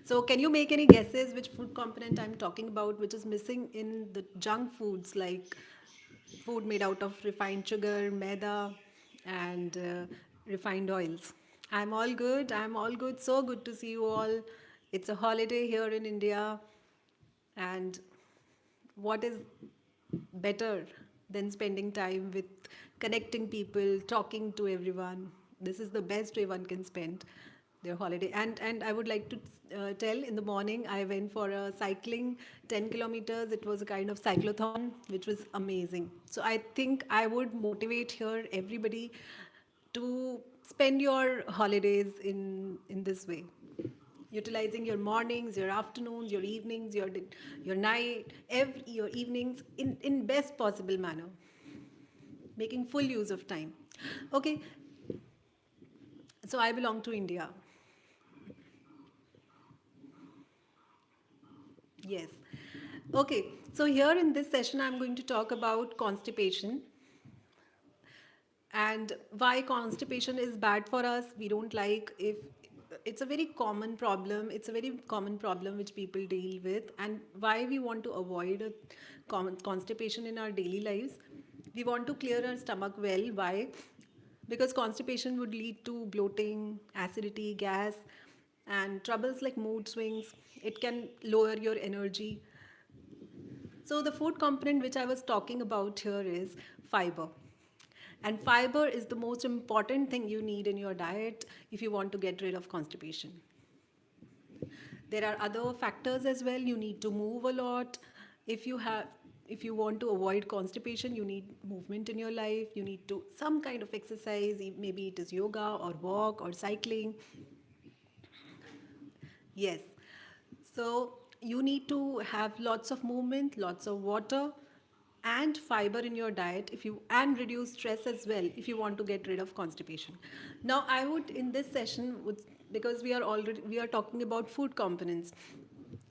So, can you make any guesses which food component I'm talking about, which is missing in the junk foods like food made out of refined sugar, maida, and refined oils? I'm all good. I'm all good. So good to see you all. It's a holiday here in India, and what is better than spending time with connecting people, talking to everyone? This is the best way one can spend their holiday. And I would like to tell, in the morning I went for a cycling 10 kilometers. It was a kind of cyclothon, which was amazing. So I think I would motivate here everybody to spend your holidays in this way, utilizing your mornings, your afternoons, your evenings, your night, your evenings in best possible manner, making full use of time. Okay, so I belong to India. Yes. Okay, so here in this session I'm going to talk about constipation and why constipation is bad for us. We don't like, if it's a very common problem, it's a very common problem which people deal with, and why we want to avoid a common constipation in our daily lives. We want to clear our stomach well. Why? Because constipation would lead to bloating, acidity, gas, and troubles like mood swings. It can lower your energy. So, the food component which I was talking about here is fiber. And fiber is the most important thing you need in your diet if you want to get rid of constipation. There are other factors as well. You need to move a lot. If you have if you want to avoid constipation, you need movement in your life. You need to some kind of exercise, maybe it is yoga or walk or cycling. Yes. So you need to have lots of movement, lots of water, and fiber in your diet if you and reduce stress as well if you want to get rid of constipation. Now I would in this session would, because we are talking about food components.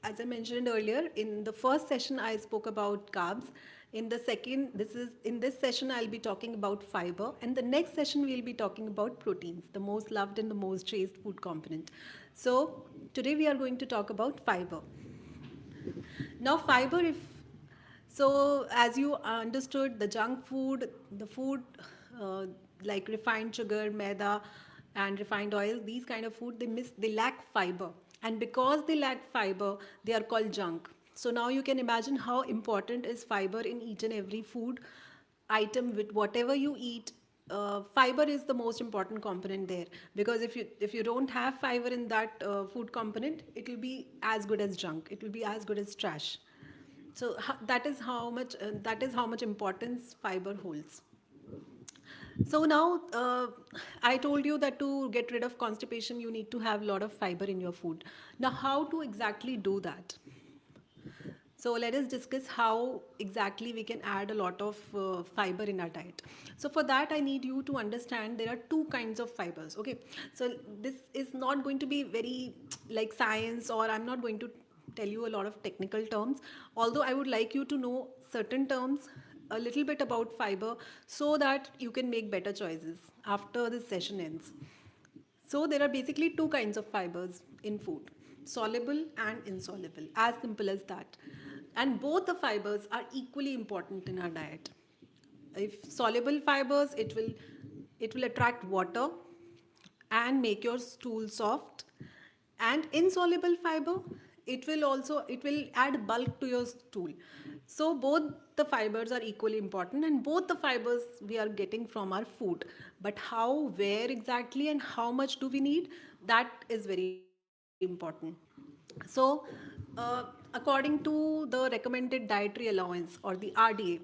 As I mentioned earlier, in the first session I spoke about carbs. In this session I'll be talking about fiber, and the next session we'll be talking about proteins, the most loved and the most chased food component. So today we are going to talk about fiber. Now, fiber, if so, as you understood, the junk food, the food uh, like refined sugar, maida, and refined oil, these kind of food, they lack fiber, and because they lack fiber, they are called junk. So now you can imagine how important is fiber in each and every food item. With whatever you eat, fiber is the most important component there, because if you don't have fiber in that food component, it will be as good as junk, it will be as good as trash. So that is how much importance fiber holds. So now I told you that to get rid of constipation you need to have a lot of fiber in your food. Now how to exactly do that? So let us discuss how exactly we can add a lot of fiber in our diet. So for that, I need you to understand there are two kinds of fibers. Okay, so this is not going to be very like science, or I'm not going to tell you a lot of technical terms. Although I would like you to know certain terms, a little bit about fiber, so that you can make better choices after this session ends. So there are basically two kinds of fibers in food, soluble and insoluble, as simple as that. And both the fibers are equally important in our diet. If soluble fibers, it will attract water and make your stool soft. And insoluble fiber, it will add bulk to your stool. So both the fibers are equally important, and both the fibers we are getting from our food. But how, where exactly, and how much do we need, that is very important. So according to the recommended dietary allowance, or the RDA,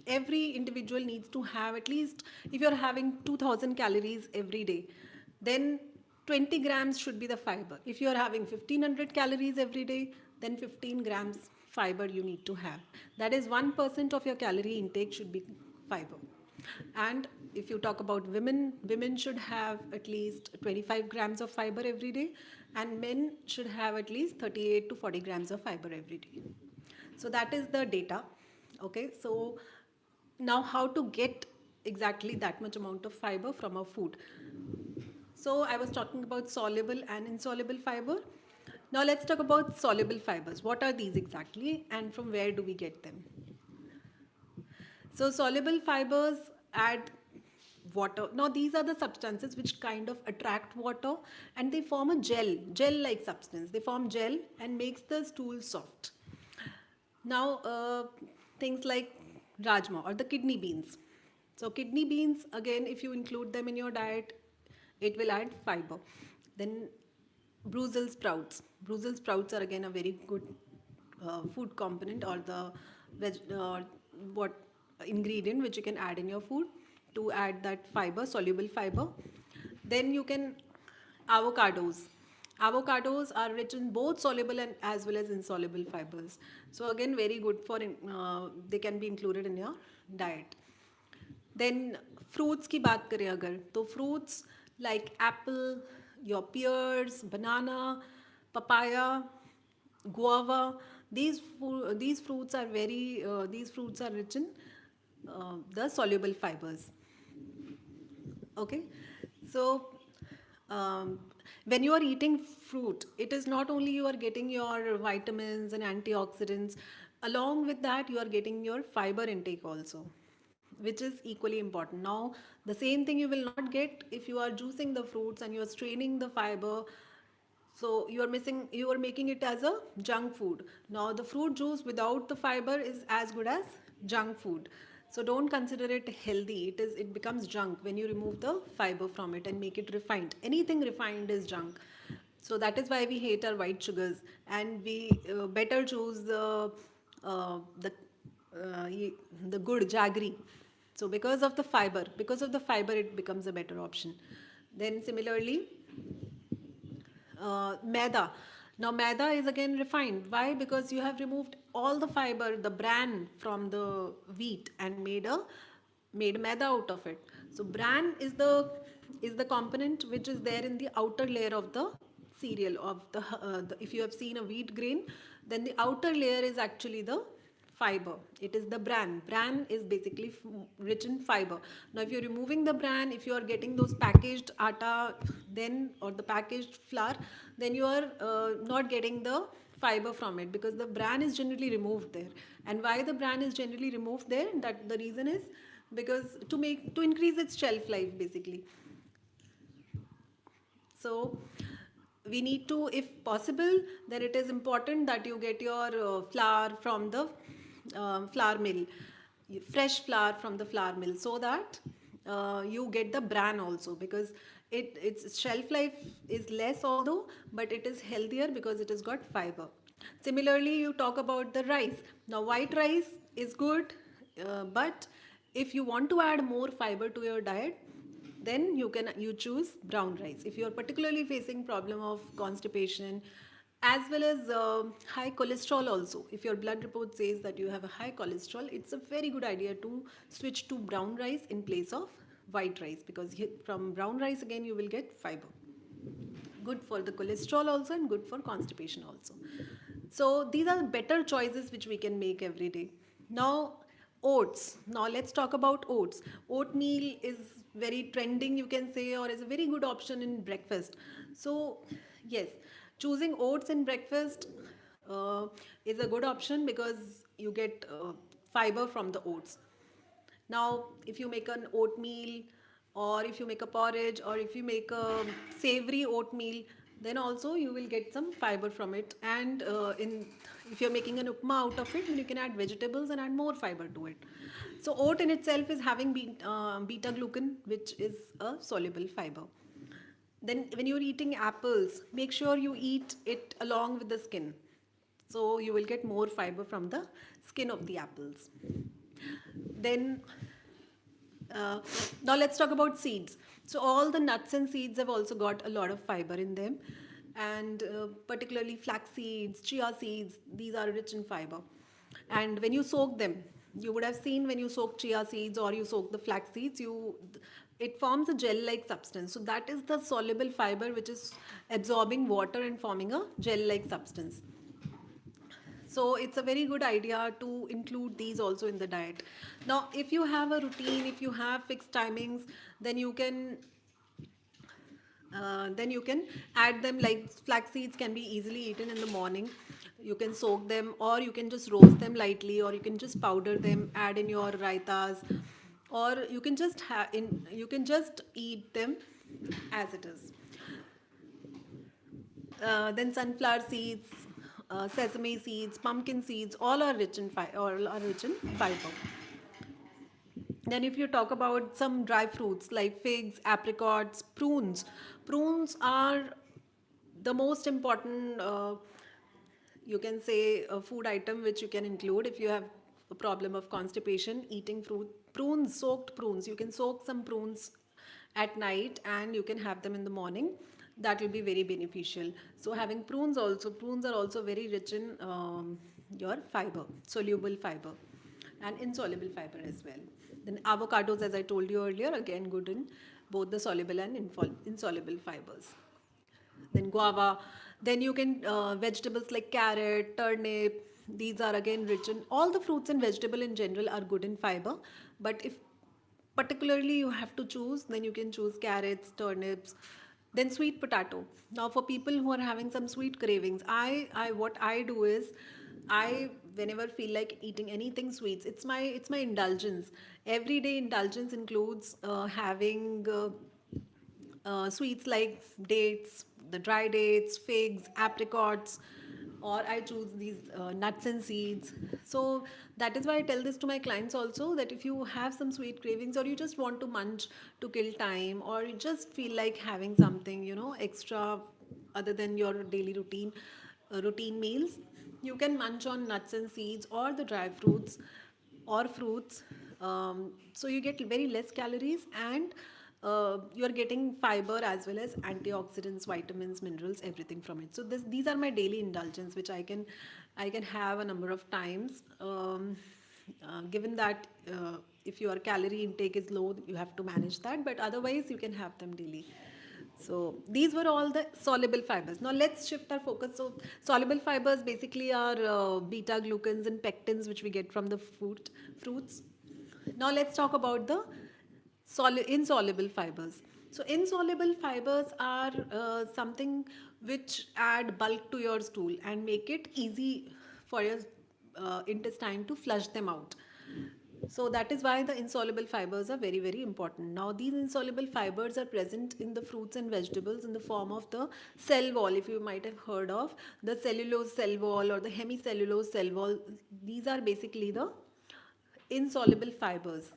every individual needs to have at least, if you're having 2000 calories every day, then 20 grams should be the fiber. If you're having 1500 calories every day, then 15 grams fiber you need to have. That is 1% of your calorie intake should be fiber. And if you talk about women, women should have at least 25 grams of fiber every day, and men should have at least 38 to 40 grams of fiber every day. So that is the data. Okay, so now how to get exactly that much amount of fiber from our food? So I was talking about soluble and insoluble fiber. Now let's talk about soluble fibers. What are these exactly and from where do we get them? So soluble fibers add water. Now these are the substances which kind of attract water and they form a gel-like substance. They form gel and makes the stool soft. Now things like rajma or the kidney beans. So kidney beans again, if you include them in your diet, it will add fiber. Then Brussels sprouts. Brussels sprouts are again a very good food component or the what ingredient which you can add in your food to add that fiber, soluble fiber. Then you can avocados. Avocados are rich in both soluble and as well as insoluble fibers. So again, very good for they can be included in your diet. Then fruits की बात करें अगर तो fruits like apple, your pears, banana, papaya, guava, these fruits are these fruits are rich in the soluble fibers. Okay, so um, when you are eating fruit, it is not only you are getting your vitamins and antioxidants, along with that you are getting your fiber intake also, which is equally important. Now the same thing you will not get if you are juicing the fruits and you are straining the fiber, so you are making it as a junk food. Now the fruit juice without the fiber is as good as junk food. So don't consider it healthy. It becomes junk when you remove the fiber from it and make it refined. Anything refined is junk. So that is why we hate our white sugars and we better choose uh, the uh, y- the good jaggery. So because of the fiber it becomes a better option. Then similarly maida. Now, maida is again refined. Why? Because you have removed all the fiber, the bran from the wheat and made maida out of it. So, bran is the component which is there in the outer layer of the cereal of the if you have seen a wheat grain, then the outer layer is actually the fiber. It is the bran. Bran is basically rich in fiber. Now if you're removing the bran, if you are getting those packaged atta then or the packaged flour, then you are not getting the fiber from it because the bran is generally removed there. And why the bran is generally removed there, that the reason is because to increase its shelf life basically. So we need to, if possible, then it is important that you get your flour from the flour mill, fresh flour from the flour mill, so that you get the bran also, because its shelf life is less although, but it is healthier because it has got fiber. Similarly, you talk about the rice. Now, white rice is good, but if you want to add more fiber to your diet, then you choose brown rice. If you are particularly facing problem of constipation as well as high cholesterol also, if your blood report says that you have a high cholesterol, it's a very good idea to switch to brown rice in place of white rice, because from brown rice again you will get fiber, good for the cholesterol also and good for constipation also. So these are better choices which we can make every day. Now, oats. Now let's talk about oats. Oatmeal is very trending, you can say, or is a very good option in breakfast. So yes, choosing oats in breakfast is a good option because you get fiber from the oats. Now, if you make an oatmeal, or if you make a porridge, or if you make a savory oatmeal, then also you will get some fiber from it. And in if you're making an upma out of it, then you can add vegetables and add more fiber to it. So oat in itself is having beta glucan, which is a soluble fiber. Then when you're eating apples, make sure you eat it along with the skin. So you will get more fiber from the skin of the apples. Then uh, now let's talk about seeds. So all the nuts and seeds have also got a lot of fiber in them, and particularly flax seeds, chia seeds. These are rich in fiber. And when you soak them, you would have seen when you soak chia seeds or you soak the flax seeds, it forms a gel-like substance. So that is the soluble fiber which is absorbing water and forming a gel-like substance. So it's a very good idea to include these also in the diet. Now, if you have a routine, if you have fixed timings, then you can Then you can add them, like flax seeds can be easily eaten in the morning. You can soak them, or you can just roast them lightly, or you can just powder them, add in your raitas, or you can just you can just eat them as it is. Then sunflower seeds, sesame seeds, pumpkin seeds, all are rich in fiber. Then, if you talk about some dry fruits like figs, apricots, prunes are the most important, you can say, a food item which you can include if you have a problem of constipation. Eating fruit, prunes, soaked prunes. You can soak some prunes at night and you can have them in the morning. That will be very beneficial. So, having prunes are also very rich in your fiber, soluble fiber, and insoluble fiber as well. Then avocados, as I told you earlier, again good in both the soluble and insoluble fibers. Then guava. Then you can vegetables like carrot, turnip. These are again rich in, all the fruits and vegetable in general are good in fiber. But if particularly you have to choose, then you can choose carrots, turnips. Then sweet potato. Now for people who are having some sweet cravings, I what I do is, I whenever feel like eating anything sweets, it's my indulgence. Everyday indulgence includes having sweets like dates, the dry dates, figs, apricots, or I choose these nuts and seeds. So that is why I tell this to my clients also, that if you have some sweet cravings, or you just want to munch to kill time, or you just feel like having something, extra other than your daily routine meals, you can munch on nuts and seeds or the dry fruits or fruits. So you get very less calories, and you're getting fiber as well as antioxidants, vitamins, minerals, everything from it. So these are my daily indulgence, which I can have a number of times. Given that if your calorie intake is low, you have to manage that, but otherwise you can have them daily. So these were all the soluble fibers. Now let's shift our focus. So soluble fibers basically are beta glucans and pectins, which we get from the fruits. Now let's talk about the insoluble fibers. So insoluble fibers are something which add bulk to your stool and make it easy for your intestine to flush them out. So that is why the insoluble fibers are very, very important. Now these insoluble fibers are present in the fruits and vegetables in the form of the cell wall. If you might have heard of the cellulose cell wall or the hemicellulose cell wall, these are basically the insoluble fibers.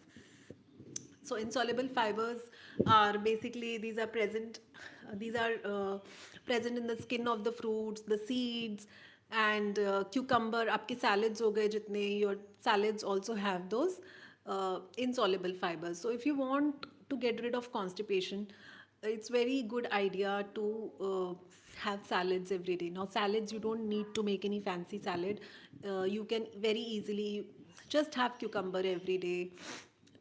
So insoluble fibers are basically, these are present in the skin of the fruits, the seeds, and cucumber. आपके salads हो गए जितने, your salads also have those insoluble fibers. So if you want to get rid of constipation, it's very good idea to have salads every day. Now salads, you don't need to make any fancy salad. You can very easily just have cucumber every day,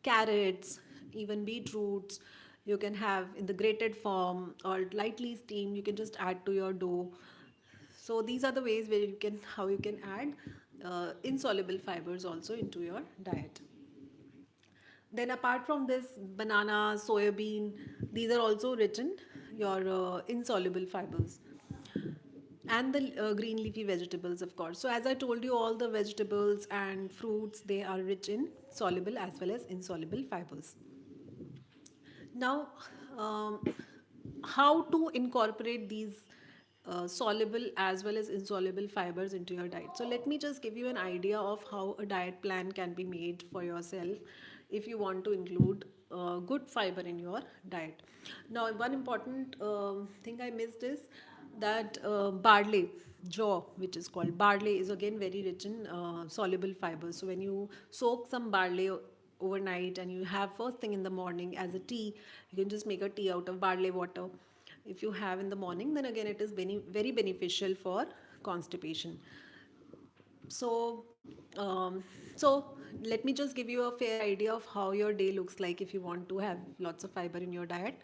carrots, even beetroots. You can have in the grated form or lightly steamed. You can just add to your dough. So these are the ways where you can how you can add insoluble fibers also into your diet. Then apart from this, banana, soybean, these are also rich in your insoluble fibers, and the green leafy vegetables, of course. So as I told you, all the vegetables and fruits, they are rich in soluble as well as insoluble fibers. Now, um, how to incorporate these soluble as well as insoluble fibers into your diet. So, let me just give you an idea of how a diet plan can be made for yourself if you want to include good fiber in your diet. Now, one important thing I missed is that barley, jaw, which is called barley, is again very rich in soluble fibers. So, when you soak some barley overnight and you have first thing in the morning as a tea, you can just make a tea out of barley water. If you have in the morning, then again it is very beneficial for constipation. So so let me just give you a fair idea of how your day looks like if you want to have lots of fiber in your diet,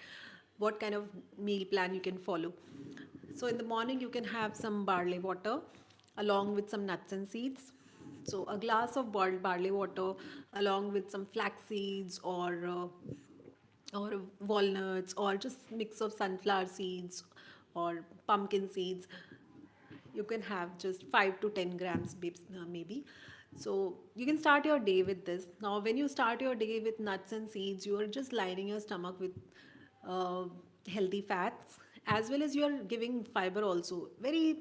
what kind of meal plan you can follow. So in the morning you can have some barley water along with some nuts and seeds. So a glass of boiled barley water along with some flax seeds or or walnuts, or just mix of sunflower seeds or pumpkin seeds. You can have just 5 to 10 grams maybe. So you can start your day with this. Now when you start your day with nuts and seeds, you are just lining your stomach with uh, healthy fats, as well as you are giving fiber also, very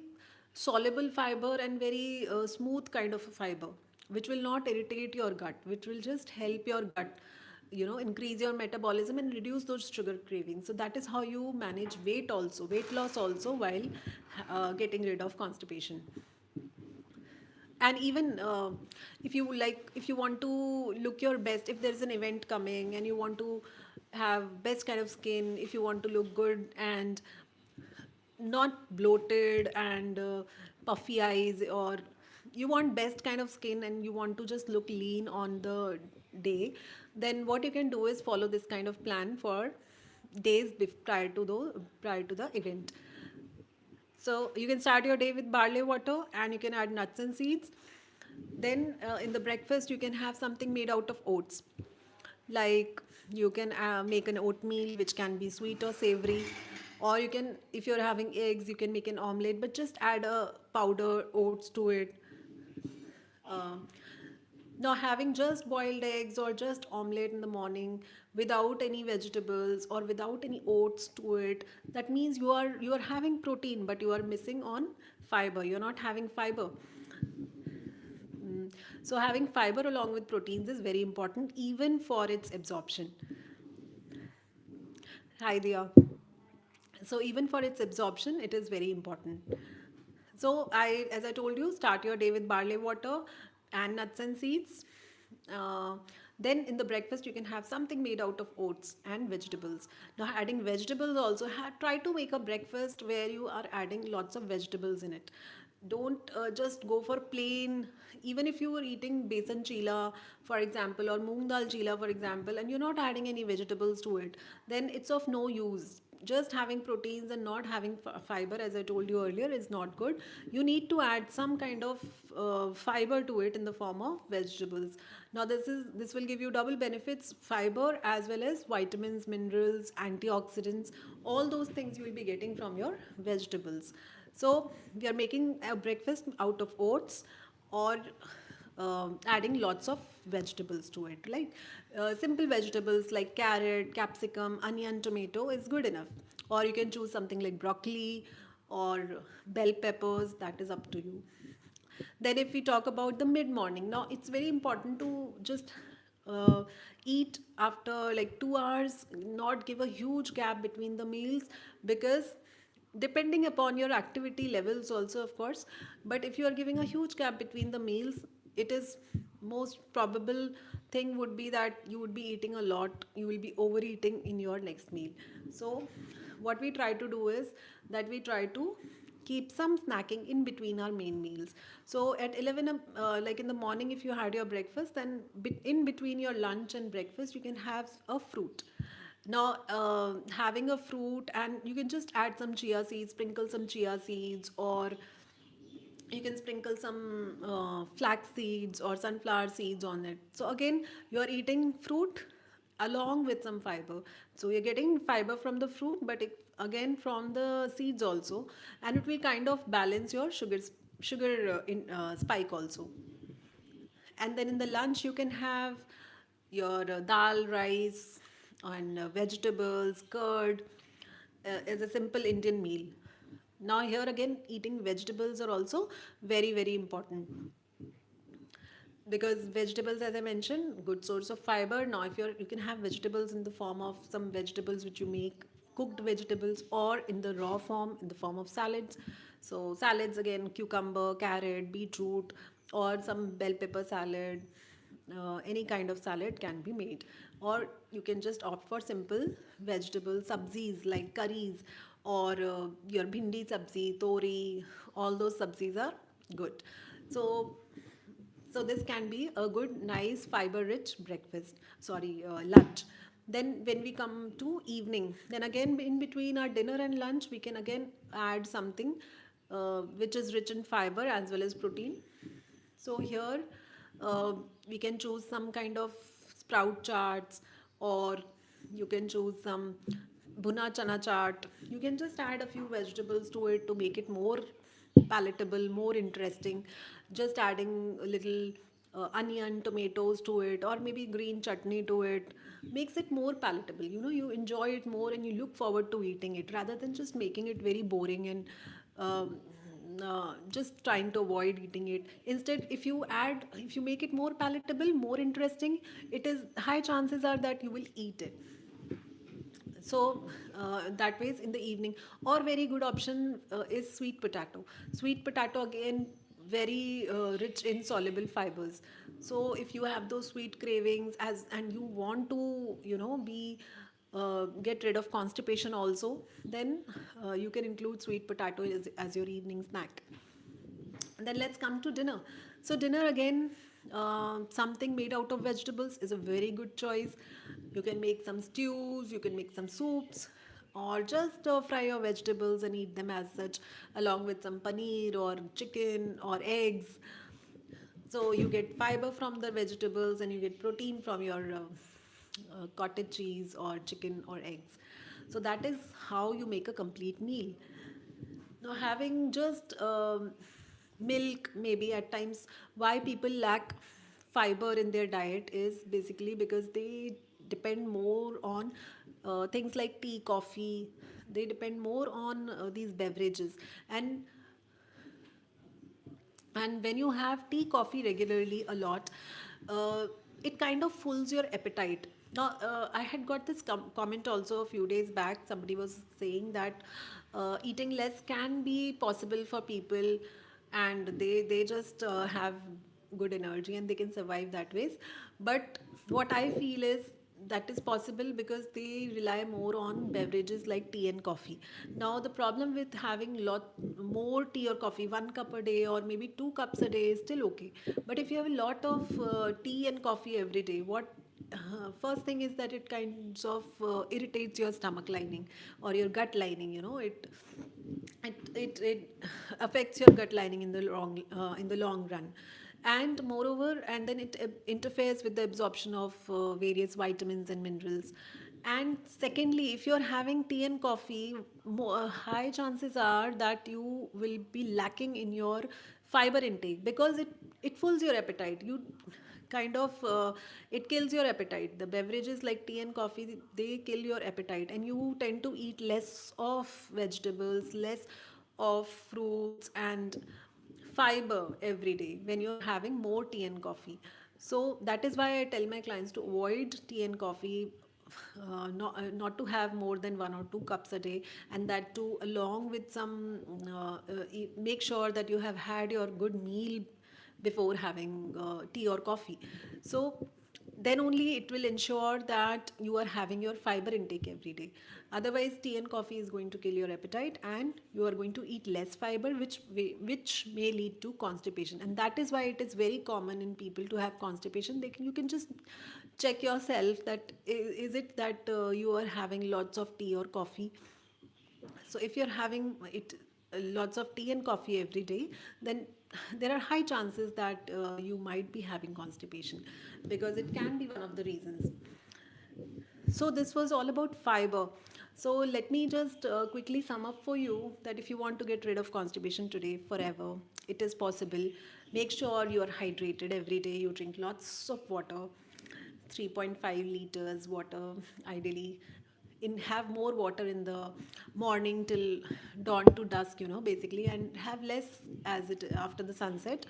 soluble fiber and very smooth kind of a fiber, which will not irritate your gut, which will just help your gut, increase your metabolism and reduce those sugar cravings. So that is how you manage weight also, weight loss also, while getting rid of constipation. And even if you want to look your best, if there's an event coming and you want to have best kind of skin, if you want to look good and not bloated and puffy eyes, or you want best kind of skin and you want to just look lean on the day, then what you can do is follow this kind of plan for days prior to the event. So you can start your day with barley water and you can add nuts and seeds. Then in the breakfast, you can have something made out of oats. Like you can make an oatmeal, which can be sweet or savory. Or you can, if you're having eggs, you can make an omelette, but just add a powder oats to it. Um, Now, having just boiled eggs or just omelette in the morning without any vegetables or without any oats to it, that means you are having protein, but you are missing on fiber. You're not having fiber. So having fiber along with proteins is very important, even for its absorption. Hi, Dia. So even for its absorption, it is very important. So as I told you, start your day with barley water and nuts and seeds. Uh, then in the breakfast, you can have something made out of oats and vegetables. Now, adding vegetables also, try to make a breakfast where you are adding lots of vegetables in it. Don't just go for plain. Even if you are eating besan chila, for example, or moong dal chila, for example, and you're not adding any vegetables to it, then it's of no use. Just having proteins and not having fiber, as I told you earlier, is not good. You need to add some kind of fiber to it in the form of vegetables. Now this will give you double benefits: fiber as well as vitamins, minerals, antioxidants. All those things you will be getting from your vegetables. So we are making a breakfast out of oats, or adding lots of vegetables to it. Like simple vegetables like carrot, capsicum, onion, tomato is good enough. Or you can choose something like broccoli or bell peppers, that is up to you. Then, if we talk about the mid morning, now it's very important to just uh, eat after like 2 hours, not give a huge gap between the meals, because depending upon your activity levels also, of course, but if you are giving a huge gap between the meals, it is most probable thing would be that you would be eating a lot, you will be overeating in your next meal. So what we try to do is that we try to keep some snacking in between our main meals. So at 11 like in the morning, if you had your breakfast, then in between your lunch and breakfast you can have a fruit. Now having a fruit, and you can just add some chia seeds, sprinkle some chia seeds, or you can sprinkle some flax seeds or sunflower seeds on it. So again, you're eating fruit along with some fiber. So you're getting fiber from the fruit, but again from the seeds also, and it will kind of balance your sugar in spike also. And then in the lunch, you can have your dal, rice, and vegetables, curd, as a simple Indian meal. Now, here again, eating vegetables are also very, very important, because vegetables, as I mentioned, good source of fiber. Now if you can have vegetables in the form of some vegetables which you make, cooked vegetables, or in the raw form in the form of salads. So salads, again, cucumber, carrot, beetroot, or some bell pepper salad, any kind of salad can be made. Or you can just opt for simple vegetable sabzis like curries, or your bhindi sabzi, tori, all those sabzis are good. So this can be a good, nice, fiber-rich breakfast. Sorry, lunch. Then when we come to evening, then again in between our dinner and lunch, we can again add something which is rich in fiber as well as protein. So here we can choose some kind of sprout charts, or You can choose some bhuna chana chaat. You can just add a few vegetables to it to make it more palatable, more interesting. Just adding a little onion, tomatoes to it, or maybe green chutney to it makes it more palatable. You know, you enjoy it more and you look forward to eating it rather than just making it very boring and um, just trying to avoid eating it. Instead, if you make it more palatable, more interesting, it is high chances are that you will eat it. So that ways in the evening, or very good option is sweet potato. Sweet potato again, very rich in soluble fibers. So if you have those sweet cravings as and you want to, be get rid of constipation also, then you can include sweet potato as your evening snack. And then let's come to dinner. So dinner again, something made out of vegetables is a very good choice. You can make some stews, you can make some soups, or just fry your vegetables and eat them as such, along with some paneer or chicken or eggs. So you get fiber from the vegetables and you get protein from your cottage cheese or chicken or eggs. So that is how you make a complete meal. Now, having just milk, maybe at times, why people lack fiber in their diet is basically because they depend more on things like tea, coffee. They depend more on these beverages, and when you have tea, coffee regularly a lot, it kind of fools your appetite. Now, I had got this comment also a few days back. Somebody was saying that eating less can be possible for people, and they just have good energy and they can survive that ways. But what I feel is that is possible because they rely more on beverages like tea and coffee. Now the problem with having lot more tea or coffee, 1 cup a day or maybe 2 cups a day is still okay. But if you have a lot of tea and coffee every day, what first thing is that it kinds of irritates your stomach lining or your gut lining. It affects your gut lining in the long run, and moreover, and then it interferes with the absorption of various vitamins and minerals. And secondly, if you're having tea and coffee, high chances are that you will be lacking in your fiber intake because it fools your appetite. You kind of it kills your appetite. The beverages like tea and coffee, they kill your appetite and you tend to eat less of vegetables, less of fruits and fiber every day when you're having more tea and coffee. So that is why I tell my clients to avoid tea and coffee, not to have more than 1 or 2 cups a day, and that too along with some make sure that you have had your good meal before having tea or coffee. So then only it will ensure that you are having your fiber intake every day. Otherwise, tea and coffee is going to kill your appetite and you are going to eat less fiber, which may lead to constipation. And that is why it is very common in people to have constipation. You can just check yourself that is it that you are having lots of tea or coffee. So if you're having it lots of tea and coffee every day, then there are high chances that you might be having constipation, because it can be one of the reasons. So this was all about fiber. So let me just quickly sum up for you that if you want to get rid of constipation today forever, it is possible. Make sure you are hydrated every day. You drink lots of water, 3.5 liters water ideally. Have more water in the morning till dawn to dusk, basically, and have less as it after the sunset,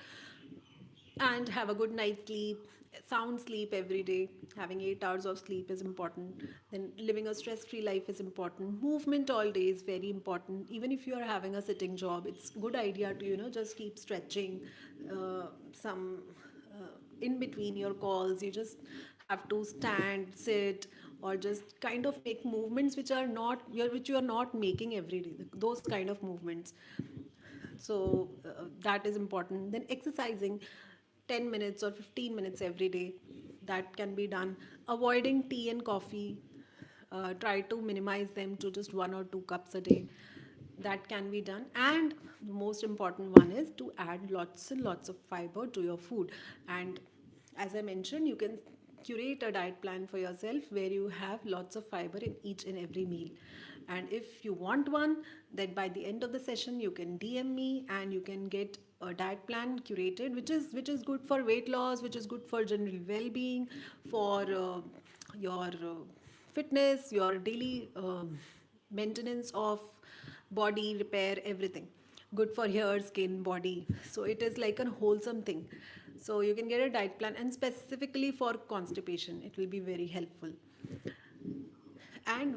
and have a good night's sleep, sound sleep every day. Having 8 hours of sleep is important. Then living a stress free life is important. Movement all day is very important. Even if you are having a sitting job, it's good idea to just keep stretching some in between your calls. You just have to stand, sit, or just kind of make movements which you are not making every day, those kind of movements. So that is important. Then exercising 10 minutes or 15 minutes every day, that can be done. Avoiding tea and coffee, try to minimize them to just 1 or 2 cups a day, that can be done. And the most important one is to add lots and lots of fiber to your food. And as I mentioned, you can curate a diet plan for yourself where you have lots of fiber in each and every meal. And if you want one, then by the end of the session you can DM me and you can get a diet plan curated, which is good for weight loss, which is good for general well-being, for your fitness, your daily maintenance of body repair, everything. Good for hair, skin, body. So it is like a wholesome thing. So you can get a diet plan, and specifically for constipation, it will be very helpful. And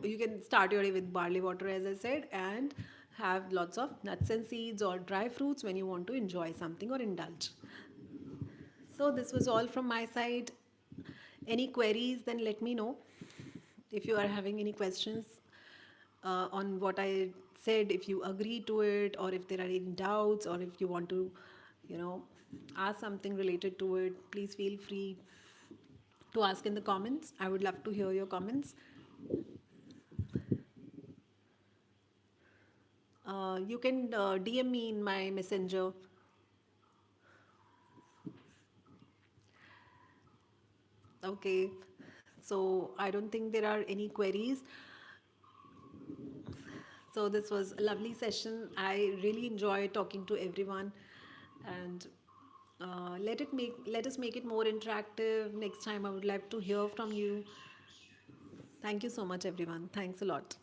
you can start your day with barley water, as I said, and have lots of nuts and seeds or dry fruits when you want to enjoy something or indulge. So this was all from my side. Any queries, then let me know. If you are having any questions on what I said, if you agree to it, or if there are any doubts, or if you want to, you know, ask something related to it, please feel free to ask in the comments. I would love to hear your comments. You can DM me in my messenger. Okay. So I don't think there are any queries. So this was a lovely session. I really enjoy talking to everyone, and let us make it more interactive. Next time, I would like to hear from you. Thank you so much, everyone. Thanks a lot.